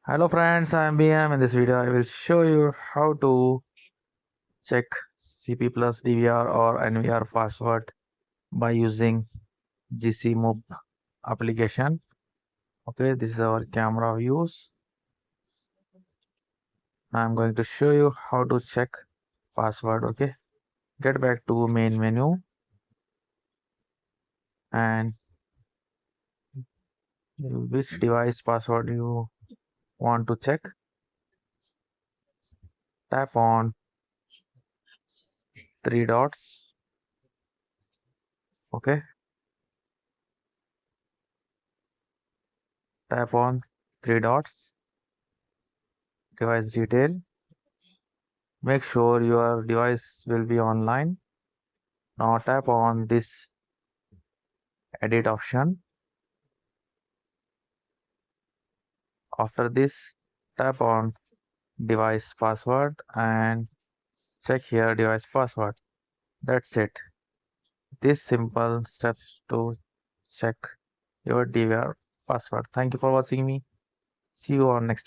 Hello friends, I am BM. In this video I will show you how to check CP plus DVR or NVR password by using GCMoB application. Okay, this is our camera views. I am going to show you how to check password. Okay, get back to main menu and which device password you want to check. Tap on three dots. Okay, tap on three dots. Device detail. Make sure your device will be online. Now tap on this edit option. After this, tap on device password and check here device password. That's it. This simple steps to check your DVR password. Thank you for watching me. See you on next